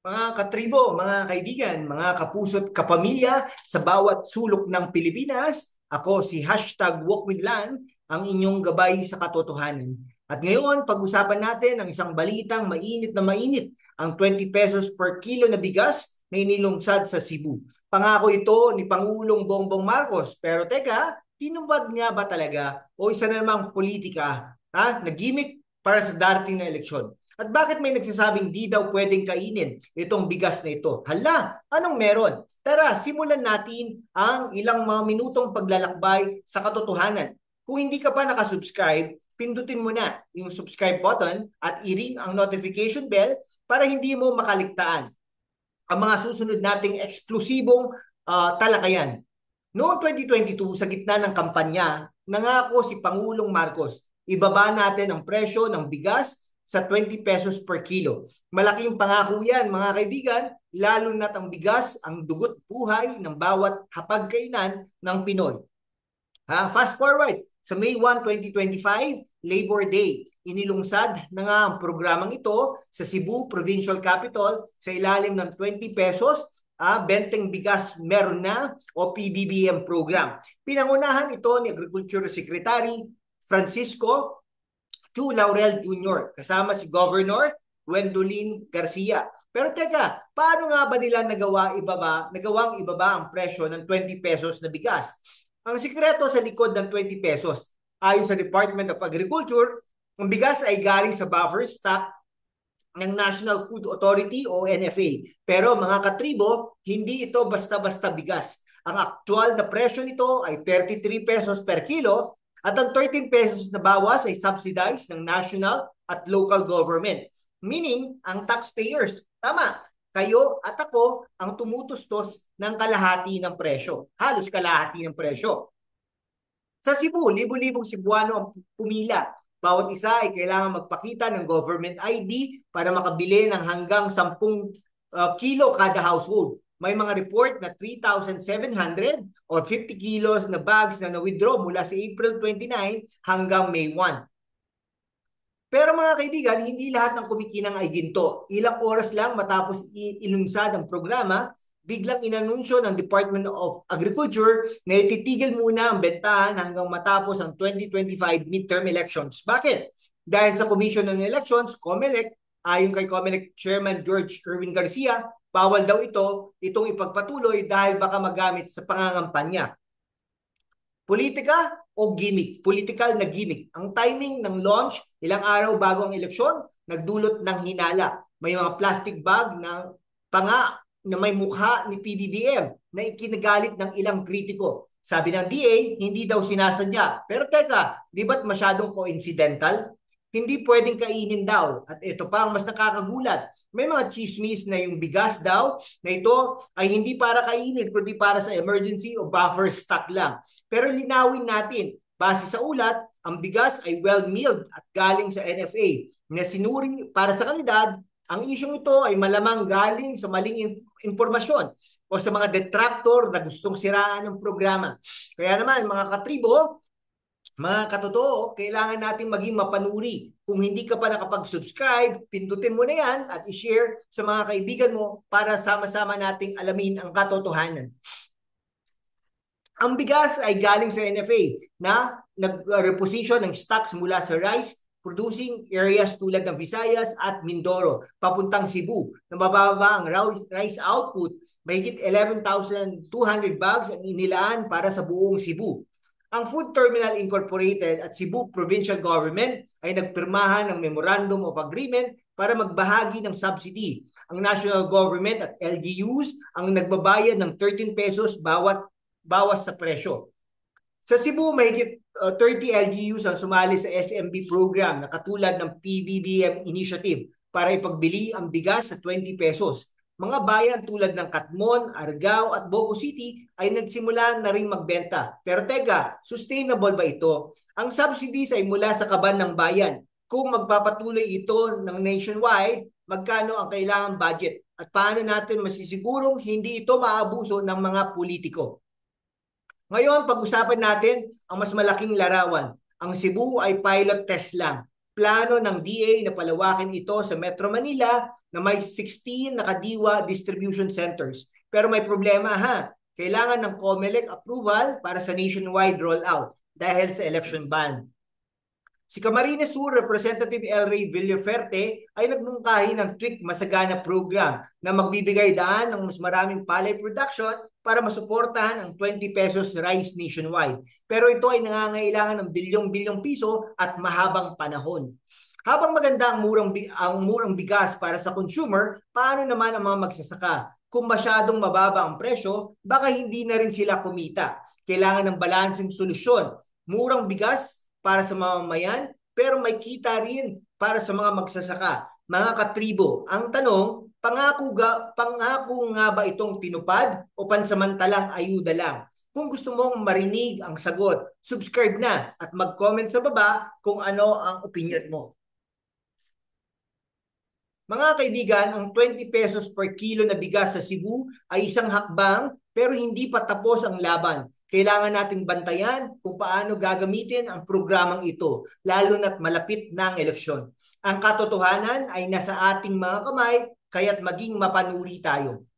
Mga katribo, mga kaibigan, mga kapuso't kapamilya sa bawat sulok ng Pilipinas, ako si #WalkWithLan, ang inyong gabay sa katotohanan. At ngayon, pag-usapan natin ang isang balitang mainit na mainit, ang 20 pesos per kilo na bigas na inilungsad sa Cebu. Pangako ito ni Pangulong Bongbong Marcos. Pero teka, tinupad nga ba talaga o isa na namang politika na gimmick para sa darating na eleksyon? At bakit may nagsasabing di daw pwedeng kainin itong bigas na ito? Hala, anong meron? Tara, simulan natin ang ilang mga minutong paglalakbay sa katotohanan. Kung hindi ka pa nakasubscribe, pindutin mo na yung subscribe button at i-ring ang notification bell para hindi mo makaligtaan ang mga susunod nating eksklusibong talakayan. Noong 2022, sa gitna ng kampanya, nangako si Pangulong Marcos, ibaba natin ang presyo ng bigas sa 20 pesos per kilo. Malaking pangako yan, mga kaibigan, lalo na't ang bigas ang dugot buhay ng bawat hapagkainan ng Pinoy. Fast forward, sa May 1, 2025, Labor Day, inilungsad na nga ang programang ito sa Cebu Provincial Capital sa ilalim ng 20 pesos benteng bigas meron na o PBBM program. Pinangunahan ito ni Agriculture Secretary Francisco Chu Laurel Jr. kasama si Governor Gwendolyn Garcia. Pero teka, paano nga ba nila nagawang ibaba ang presyo ng 20 pesos na bigas? Ang sikreto sa likod ng 20 pesos, ayon sa Department of Agriculture, ang bigas ay galing sa buffer stock ng National Food Authority o NFA. Pero mga katribo, hindi ito basta-basta bigas. Ang aktual na presyo nito ay 33 pesos per kilo at ang 13 pesos na bawas ay subsidized ng national at local government. Meaning, ang taxpayers, tama, kayo at ako ang tumutustos ng kalahati ng presyo. Halos kalahati ng presyo. Sa Cebu, libo-libong Cebuano ang pumila. Bawat isa ay kailangan magpakita ng government ID para makabili ng hanggang 10 kilo kada household. May mga report na 3,700 or 50 kilos na bags na na-withdraw mula sa April 29 hanggang May 1. Pero mga kaibigan, hindi lahat ng kumikinang ay ginto. Ilang oras lang matapos ilunsad ang programa, biglang inanunsyo ng Department of Agriculture na ititigil muna ang bentahan hanggang matapos ang 2025 midterm elections. Bakit? Dahil sa Commission on Elections, COMELEC, ayon kay COMELEC Chairman George Erwin Garcia, bawal daw itong ipagpatuloy dahil baka magamit sa pangangampanya. Politika o gimmick? Political na gimmick. Ang timing ng launch, ilang araw bago ang eleksyon, nagdulot ng hinala. May mga plastic bag na may mukha ni PBBM na ikinagalit ng ilang kritiko. Sabi ng DA, hindi daw sinasadya. Pero teka, di ba't masyadong coincidental? Hindi pwedeng kainin daw. At ito pa ang mas nakakagulat. May mga chismis na yung bigas daw na ito ay hindi para kainin kundi para sa emergency o buffer stock lang. Pero linawin natin, base sa ulat, ang bigas ay well-milled at galing sa NFA na sinuri para sa kanila. Ang isyong ito ay malamang galing sa maling impormasyon o sa mga detractor na gustong siraan ng programa. Kaya naman mga katribo, mga katotoo, kailangan natin maging mapanuri. Kung hindi ka pa nakapag-subscribe, pindutin mo na yan at i-share sa mga kaibigan mo para sama-sama nating alamin ang katotohanan. Ang bigas ay galing sa NFA na nag-reposition ng stocks mula sa rice producing areas tulad ng Visayas at Mindoro papuntang Cebu. Nabababa ang rice output, mahigit 11,200 bags ang inilaan para sa buong Cebu. Ang Food Terminal Incorporated at Cebu Provincial Government ay nagpirmahan ng Memorandum of Agreement para magbahagi ng subsidy. Ang National Government at LGUs ang nagbabayad ng 13 pesos bawas sa presyo. Sa Cebu, mahigit 30 LGUs ang sumali sa SMB program na katulad ng PBBM initiative para ipagbili ang bigas sa 20 pesos. Mga bayan tulad ng Katmon, Argao at Boco City ay nagsimula na rin magbenta. Pero teka, sustainable ba ito? Ang subsidies ay mula sa kaban ng bayan. Kung magpapatuloy ito ng nationwide, magkano ang kailangang budget? At paano natin masisigurong hindi ito maabuso ng mga politiko? Ngayon, pag-usapan natin ang mas malaking larawan. Ang Cebu ay pilot test lang. Plano ng DA na palawakin ito sa Metro Manila na may 16 nakadiwa distribution centers. Pero may problema ha, kailangan ng COMELEC approval para sa nationwide rollout dahil sa election ban. Si Camarines Sur Representative El Rey Villaferte ay nagmungkahi ng Tweak Masagana program na magbibigay daan ng mas maraming palay production para masuportahan ang 20 pesos rice nationwide. Pero ito ay nangangailangan ng bilyong-bilyong piso at mahabang panahon. Habang maganda ang murang bigas para sa consumer, paano naman ang mga magsasaka? Kung masyadong mababa ang presyo, baka hindi na rin sila kumita. Kailangan ng balanseng solusyon. Murang bigas para sa mamamayan, pero may kita rin para sa mga magsasaka. Mga katribo, ang tanong, pangako nga ba itong tinupad o pansamantalang ayuda lang? Kung gusto mong marinig ang sagot, subscribe na at mag-comment sa baba kung ano ang opinion mo. Mga kaibigan, ang 20 pesos per kilo na bigas sa Cebu ay isang hakbang pero hindi pa tapos ang laban. Kailangan nating bantayan kung paano gagamitin ang programang ito, lalo na't malapit na ang eleksyon. Ang katotohanan ay nasa ating mga kamay, kaya't maging mapanuri tayo.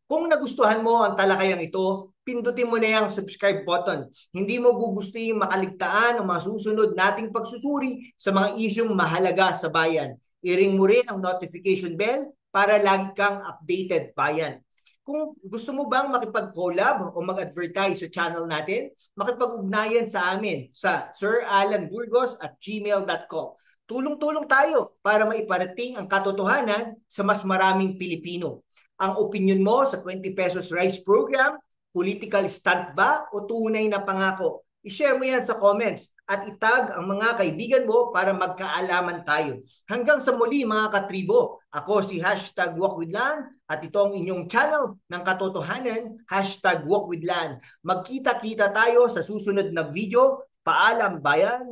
Kung nagustuhan mo ang talakayang ito, pindutin mo na yung subscribe button. Hindi mo gugustuhin makaligtaan ang mga susunod nating pagsusuri sa mga isyong mahalaga sa bayan. I-ring mo rin ang notification bell para lagi kang updated, bayan. Kung gusto mo bang makipag-collab o mag-advertise sa channel natin, makipag-ugnayan sa amin sa siralanburgos@gmail.com. Tulong-tulong tayo para maiparating ang katotohanan sa mas maraming Pilipino. Ang opinion mo sa 20 pesos rice program, political stunt ba o tunay na pangako? I-share mo yan sa comments at itag ang mga kaibigan mo para magkaalaman tayo. Hanggang sa muli mga katribo, ako si #WalkWithLan at ito ang inyong channel ng katotohanan, #WalkWithLan. Magkita-kita tayo sa susunod na video. Paalam bayan!